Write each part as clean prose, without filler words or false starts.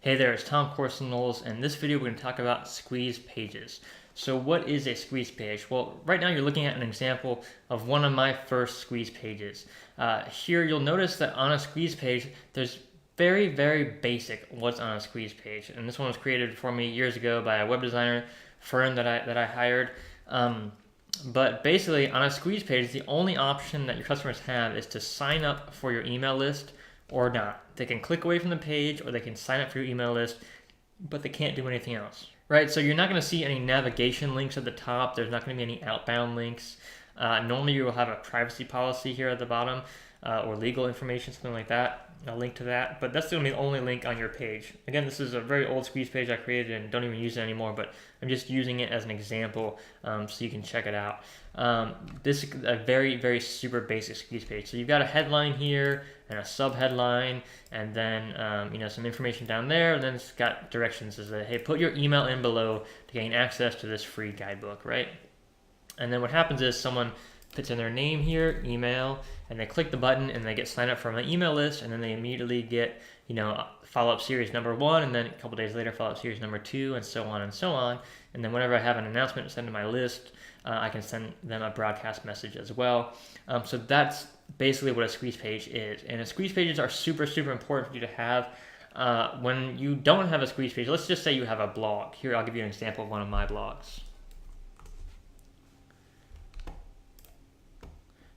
Hey there, it's Tom Corson-Knowles, and in this video we're going to talk about squeeze pages. So what is a squeeze page? Well, right now you're looking at an example of one of my first squeeze pages. Here you'll notice that on a squeeze page, there's very basic what's on a squeeze page. And this one was created for me years ago by a web designer firm that I hired. But basically on a squeeze page, the only option that your customers have is to sign up for your email list or not. They can click away from the page or they can sign up for your email list, but they can't do anything else, right? So you're not going to see any navigation links at the top. There's not going to be any outbound links. Normally you will have a privacy policy here at the bottom or legal information, something like that, a link to that, but that's going to be the only link on your page. Again, this is a very old squeeze page I created and don't even use it anymore, but I'm just using it as an example so you can check it out. This is a very super basic squeeze page. So you've got a headline here and a sub headline, and then some information down there, and then it's got directions as hey, put your email in below to gain access to this free guidebook, right? And then what happens is someone puts in their name here, email, and they click the button and they get signed up for my email list, and then they immediately get follow-up series number 1, and then a couple days later follow-up series number 2, and so on and so on. And then whenever I have an announcement to send to my list, I can send them a broadcast message as well. So that's basically what a squeeze page is. And squeeze pages are super important for you to have. When you don't have a squeeze page, let's just say you have a blog. Here, I'll give you an example of one of my blogs.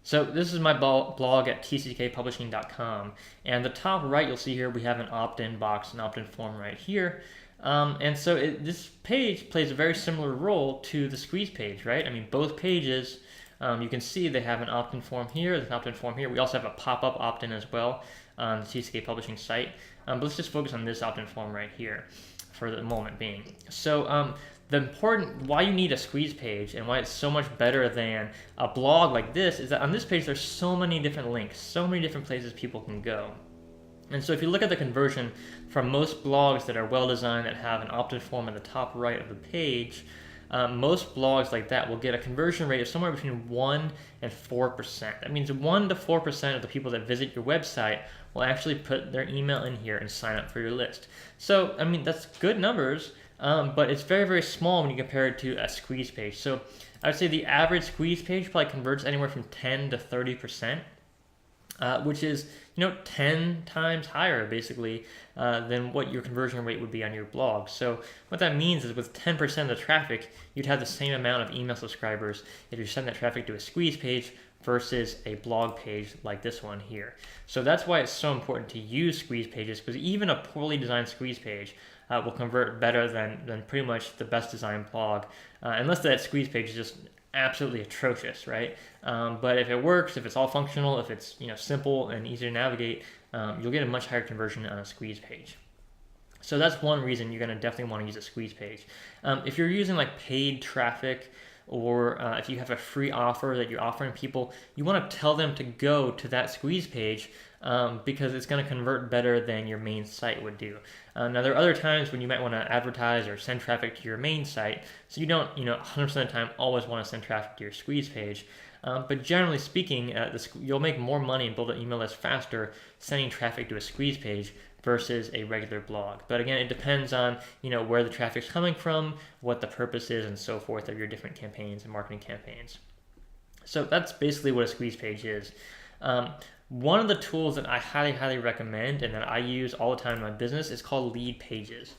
So this is my blog at tckpublishing.com, and the top right you'll see here we have an opt-in box, an opt-in form right here, and so this page plays a very similar role to the squeeze page, right? I mean, both pages, you can see they have an opt-in form here, there's an opt-in form here. We also have a pop-up opt-in as well on the TCK Publishing site, but let's just focus on this opt-in form right here for the moment being. So why you need a squeeze page and why it's so much better than a blog like this is that on this page there's so many different links, so many different places people can go. And so if you look at the conversion from most blogs that are well designed, that have an opt-in form at the top right of the page, most blogs like that will get a conversion rate of somewhere between 1 and 4%. That means 1 to 4% of the people that visit your website will actually put their email in here and sign up for your list. So, I mean, that's good numbers. But it's very small when you compare it to a squeeze page. So I would say the average squeeze page probably converts anywhere from 10 to 30%, which is 10 times higher basically than what your conversion rate would be on your blog. So what that means is with 10% of the traffic, you'd have the same amount of email subscribers if you send that traffic to a squeeze page versus a blog page like this one here. So that's why it's so important to use squeeze pages, because even a poorly designed squeeze page will convert better than pretty much the best designed blog, unless that squeeze page is just absolutely atrocious, right? But if it works, if it's all functional, if it's simple and easy to navigate, you'll get a much higher conversion on a squeeze page. So that's one reason you're going to definitely want to use a squeeze page. If you're using like paid traffic, or if you have a free offer that you're offering people, you want to tell them to go to that squeeze page because it's going to convert better than your main site would do. Now there are other times when you might want to advertise or send traffic to your main site, so you don't 100% of the time always want to send traffic to your squeeze page. But generally speaking, you'll make more money and build an email list faster sending traffic to a squeeze page versus a regular blog. But again, it depends on where the traffic's coming from, what the purpose is, and so forth of your different campaigns and marketing campaigns. So that's basically what a squeeze page is. One of the tools that I highly recommend and that I use all the time in my business is called Leadpages.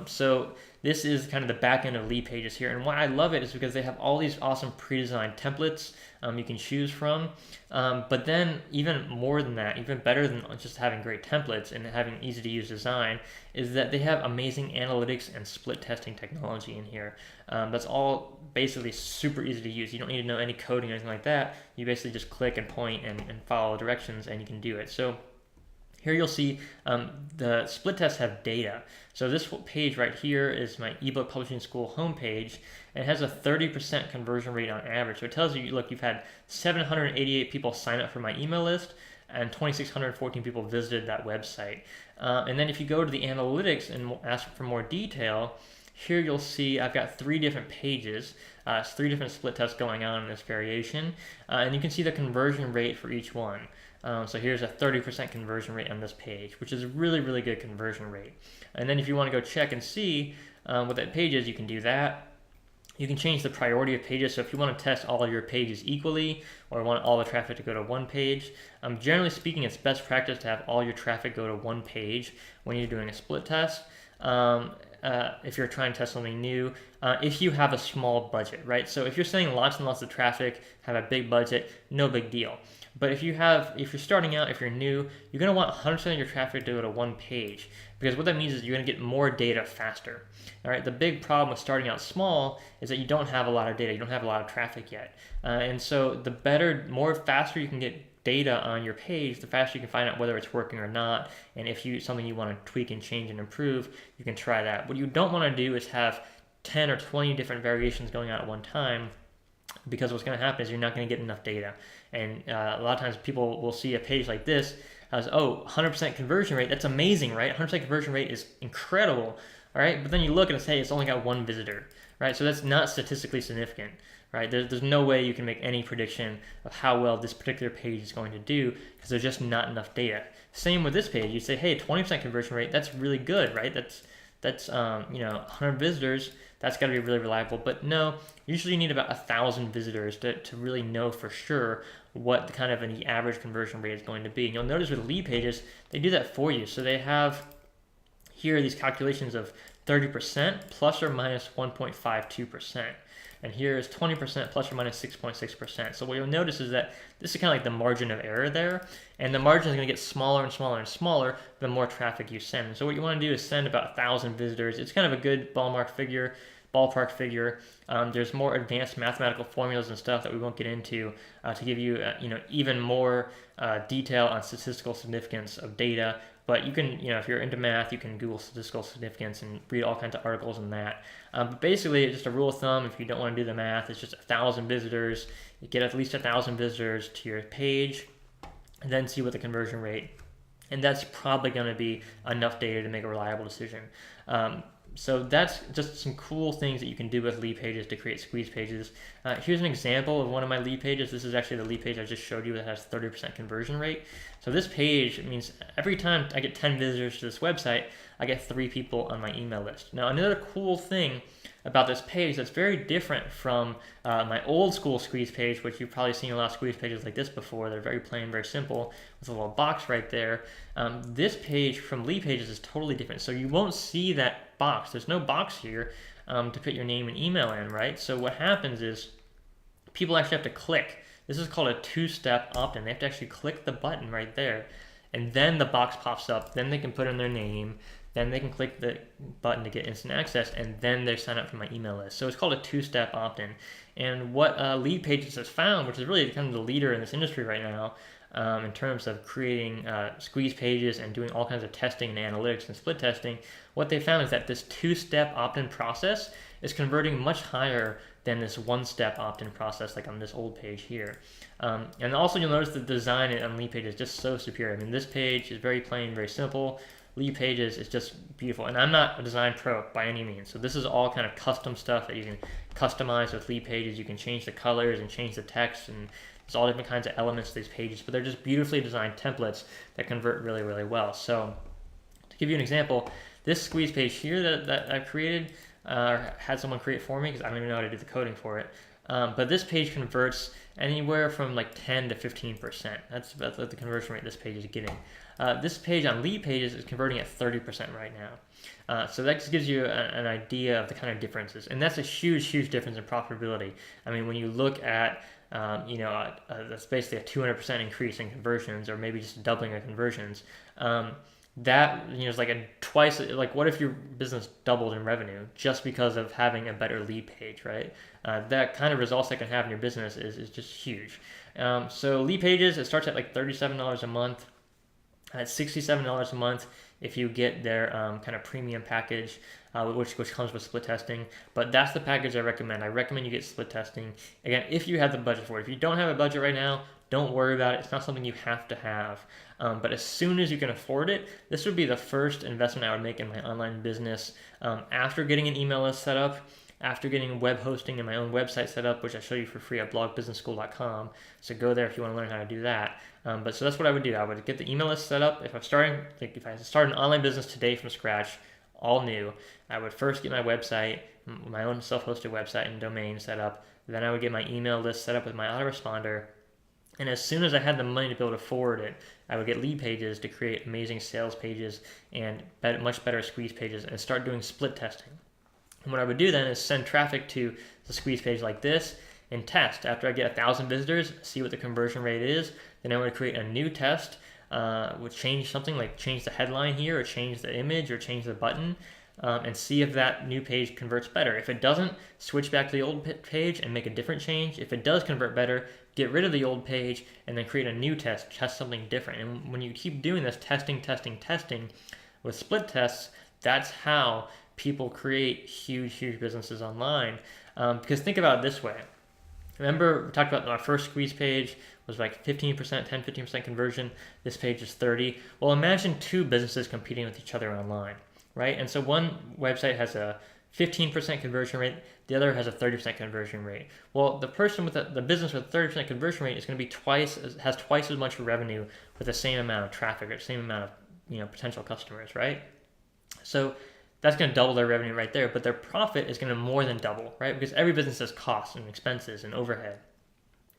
So this is kind of the back end of Leadpages here, and why I love it is because they have all these awesome pre-designed templates you can choose from, but then even more than that, even better than just having great templates and having easy to use design, is that they have amazing analytics and split testing technology in here. That's all basically super easy to use. You don't need to know any coding or anything like that. You basically just click and point and follow directions and you can do it. So here you'll see the split tests have data. So this page right here is my ebook publishing school homepage, and it has a 30% conversion rate on average. So it tells you, look, you've had 788 people sign up for my email list and 2,614 people visited that website. And then if you go to the analytics and ask for more detail, here you'll see I've got 3 different pages, 3 different split tests going on in this variation, and you can see the conversion rate for each one. So here's a 30% conversion rate on this page, which is a really, really good conversion rate. And then if you want to go check and see what that page is, you can do that. You can change the priority of pages. So if you want to test all of your pages equally or want all the traffic to go to one page, generally speaking, it's best practice to have all your traffic go to one page when you're doing a split test. If you're trying to test something new, if you have a small budget, right? So if you're sending lots and lots of traffic, have a big budget, no big deal. But if you're starting out, if you're new, you're going to want 100% of your traffic to go to one page, because what that means is you're going to get more data faster. All right. The big problem with starting out small is that you don't have a lot of data. You don't have a lot of traffic yet. And so the more faster you can get data on your page, the faster you can find out whether it's working or not. And if something you want to tweak and change and improve, you can try that. What you don't want to do is have 10 or 20 different variations going on at one time, because what's going to happen is you're not going to get enough data. And a lot of times people will see a page like this as, 100% conversion rate. That's amazing, right? 100% conversion rate is incredible, all right? But then you look and say it's only got one visitor, right? So that's not statistically significant, right? There's no way you can make any prediction of how well this particular page is going to do, because there's just not enough data. Same with this page. You say, hey, 20% conversion rate, that's really good, right? That's 100 visitors, that's got to be really reliable. But no, usually you need about 1,000 visitors to really know for sure what the kind of the average conversion rate is going to be. And you'll notice with Leadpages, they do that for you. So they have here these calculations of 30% plus or minus 1.52%. And here is 20% plus or minus 6.6%. So what you'll notice is that this is kind of like the margin of error there. And the margin is going to get smaller and smaller and smaller the more traffic you send. So what you want to do is send about 1,000 visitors. It's kind of a good ballpark figure. There's more advanced mathematical formulas and stuff that we won't get into to give you even more detail on statistical significance of data. But you can, if you're into math, you can Google statistical significance and read all kinds of articles on that. But basically, it's just a rule of thumb. If you don't want to do the math, it's just 1,000 visitors. You get at least 1,000 visitors to your page, and then see what the conversion rate. And that's probably going to be enough data to make a reliable decision. So that's just some cool things that you can do with Leadpages to create squeeze pages. Here's an example of one of my Leadpages. This is actually the lead page I just showed you that has 30% conversion rate. So this page means every time I get 10 visitors to this website, I get 3 people on my email list. Now, another cool thing about this page that's very different from my old school squeeze page, which you've probably seen a lot of squeeze pages like this before. They're very plain, very simple, with a little box right there. This page from Leadpages is totally different. So you won't see that box. There's no box here to put your name and email in, right? So what happens is people actually have to click. This is called a 2-step opt-in. They have to actually click the button right there, and then the box pops up. Then they can put in their name. Then they can click the button to get instant access, and then they sign up for my email list. So it's called a 2-step opt-in. And what Leadpages has found, which is really kind of the leader in this industry right now, in terms of creating squeeze pages and doing all kinds of testing and analytics and split testing, what they found is that this 2-step opt-in process is converting much higher than this 1-step opt-in process like on this old page here. And also you'll notice the design on Leadpages is just so superior. I mean, this page is very plain, very simple. Leadpages is just beautiful. And I'm not a design pro by any means. So this is all kind of custom stuff that you can customize with Leadpages. You can change the colors and change the text, and there's all different kinds of elements to these pages, but they're just beautifully designed templates that convert really, really well. So to give you an example, this squeeze page here that I created, had someone create for me because I don't even know how to do the coding for it. But this page converts anywhere from like 10 to 15%. That's the conversion rate this page is getting. This page on Leadpages is converting at 30% right now. So that just gives you an idea of the kind of differences. And that's a huge, huge difference in profitability. I mean, when you look at, that's basically a 200% increase in conversions, or maybe just doubling of conversions. That is like a twice, like what if your business doubled in revenue just because of having a better lead page, right? That kind of results that can have in your business is just huge. So Leadpages, it starts at like $37 a month. At $67 a month if you get their kind of premium package, which comes with split testing. But that's the package I recommend. I recommend you get split testing. Again, if you have the budget for it. If you don't have a budget right now, don't worry about it. It's not something you have to have. But as soon as you can afford it, this would be the first investment I would make in my online business. After getting an email list set up, after getting web hosting and my own website set up, which I show you for free at blogbusinessschool.com. So go there if you want to learn how to do that. But so that's what I would do. I would get the email list set up. If I start an online business today from scratch, all new, I would first get my website, my own self-hosted website and domain set up. Then I would get my email list set up with my autoresponder. And as soon as I had the money to be able to forward it, I would get Leadpages to create amazing sales pages and much better squeeze pages and start doing split testing. And what I would do then is send traffic to the squeeze page like this and test. After I get 1,000 visitors, see what the conversion rate is. Then I would create a new test, would change something like change the headline here or change the image or change the button. And see if that new page converts better. If it doesn't, switch back to the old page and make a different change. If it does convert better, get rid of the old page and then create a new test something different. And when you keep doing this, testing with split tests, that's how people create huge businesses online. Because think about it this way. Remember, we talked about our first squeeze page was like 15% conversion. This page is 30. Well, imagine two businesses competing with each other online. Right? And so one website has a 15% conversion rate, the other has a 30% conversion rate. Well, the person with the business with a 30% conversion rate is going to be has twice as much revenue with the same amount of traffic or the same amount of potential customers, right? So that's going to double their revenue right there, but their profit is going to more than double, right? Because every business has costs and expenses and overhead.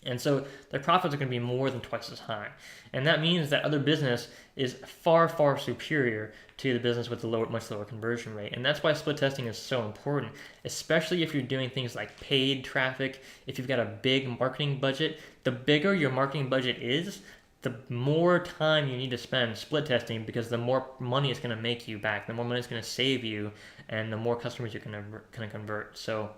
And so their profits are going to be more than twice as high. And that means that other business is far superior to the business with the much lower conversion rate. And that's why split testing is so important, especially if you're doing things like paid traffic. If you've got a big marketing budget, the bigger your marketing budget is, the more time you need to spend split testing, because the more money it's going to make you back, the more money it's going to save you, and the more customers you're going to convert. So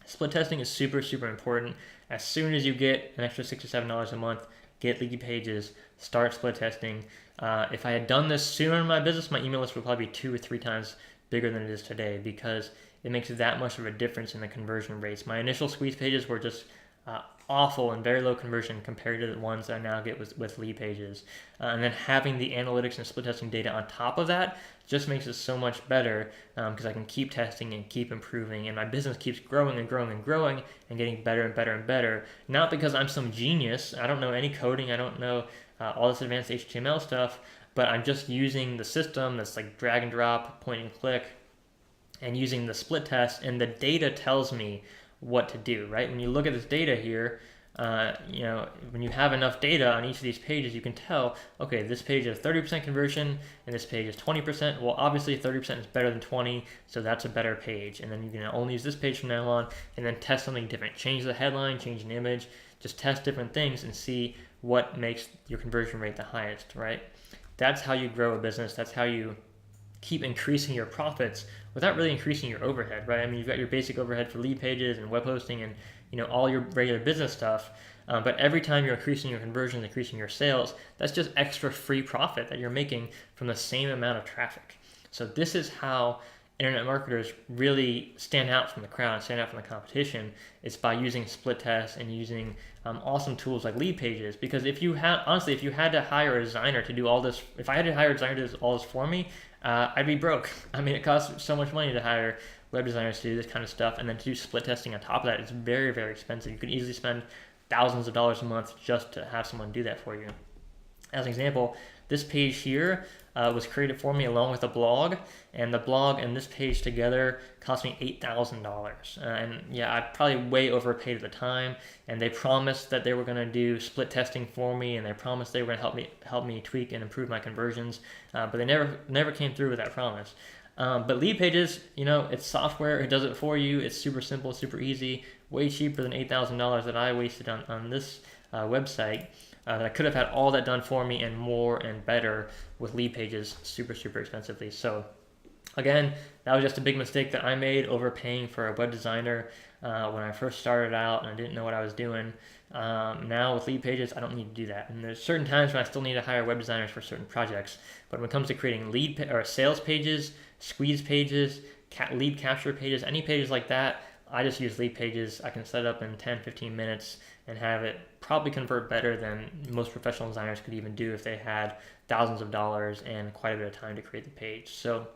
split testing is super important. As soon as you get an extra $6 or $7 a month, get Leadpages, start split testing. If I had done this sooner in my business, my email list would probably be 2 or 3 times bigger than it is today, because it makes that much of a difference in the conversion rates. My initial squeeze pages were just awful and very low conversion compared to the ones that I now get with Leadpages. And then having the analytics and split testing data on top of that just makes it so much better, because I can keep testing and keep improving, and my business keeps growing and getting better and better. Not because I'm some genius. I don't know any coding. I don't know all this advanced HTML stuff, but I'm just using the system that's like drag and drop, point and click, and using the split test, and the data tells me what to do, right? When you look at this data here, when you have enough data on each of these pages, you can tell, okay, this page has 30% conversion and this page is 20%. Well, obviously 30% is better than 20, so that's a better page. And then you can only use this page from now on, and then test something different. Change the headline, change an image, just test different things and see what makes your conversion rate the highest, right? That's how you grow a business. That's how you keep increasing your profits without really increasing your overhead, right? I mean, you've got your basic overhead for Leadpages and web hosting and all your regular business stuff, but every time you're increasing your conversions, increasing your sales, that's just extra free profit that you're making from the same amount of traffic. So this is how internet marketers really stand out from the crowd, stand out from the competition. It's by using split tests and using awesome tools like Leadpages. Because if you had to hire a designer to do all this, if I had to hire a designer to do all this for me, I'd be broke. I mean, it costs so much money to hire web designers to do this kind of stuff, and then to do split testing on top of that, it's very expensive. You could easily spend thousands of dollars a month just to have someone do that for you. As an example, this page here was created for me along with a blog, and the blog and this page together cost me $8,000. And yeah, I probably way overpaid at the time, and they promised that they were going to do split testing for me, and they promised they were going to help me tweak and improve my conversions, but they never came through with that promise. But Leadpages, it's software. It does it for you. It's super simple, super easy, way cheaper than $8,000 that I wasted on this website. I could have had all that done for me and more and better with Leadpages super expensively. So again, that was just a big mistake that I made, overpaying for a web designer when I first started out and I didn't know what I was doing. Now with Leadpages, I don't need to do that. And there's certain times when I still need to hire web designers for certain projects. But when it comes to creating sales pages, squeeze pages, lead capture pages, any pages like that, I just use Leadpages. I can set it up in 10-15 minutes and have it probably convert better than most professional designers could even do if they had thousands of dollars and quite a bit of time to create the page. So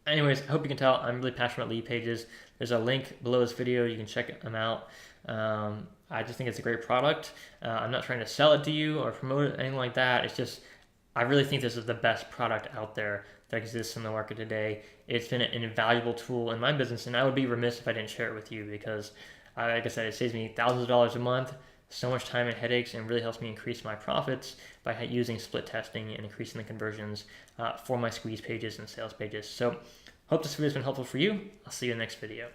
Anyways, I hope you can tell I'm really passionate about Leadpages. There's a link below this video. You can check them out. I just think it's a great product. I'm not trying to sell it to you or promote it, anything like that. It's just, I really think this is the best product out there that exists in the market today. It's been an invaluable tool in my business, and I would be remiss if I didn't share it with you because, like I said, it saves me thousands of dollars a month, so much time and headaches, and really helps me increase my profits by using split testing and increasing the conversions for my squeeze pages and sales pages. So hope this video has been helpful for you. I'll see you in the next video.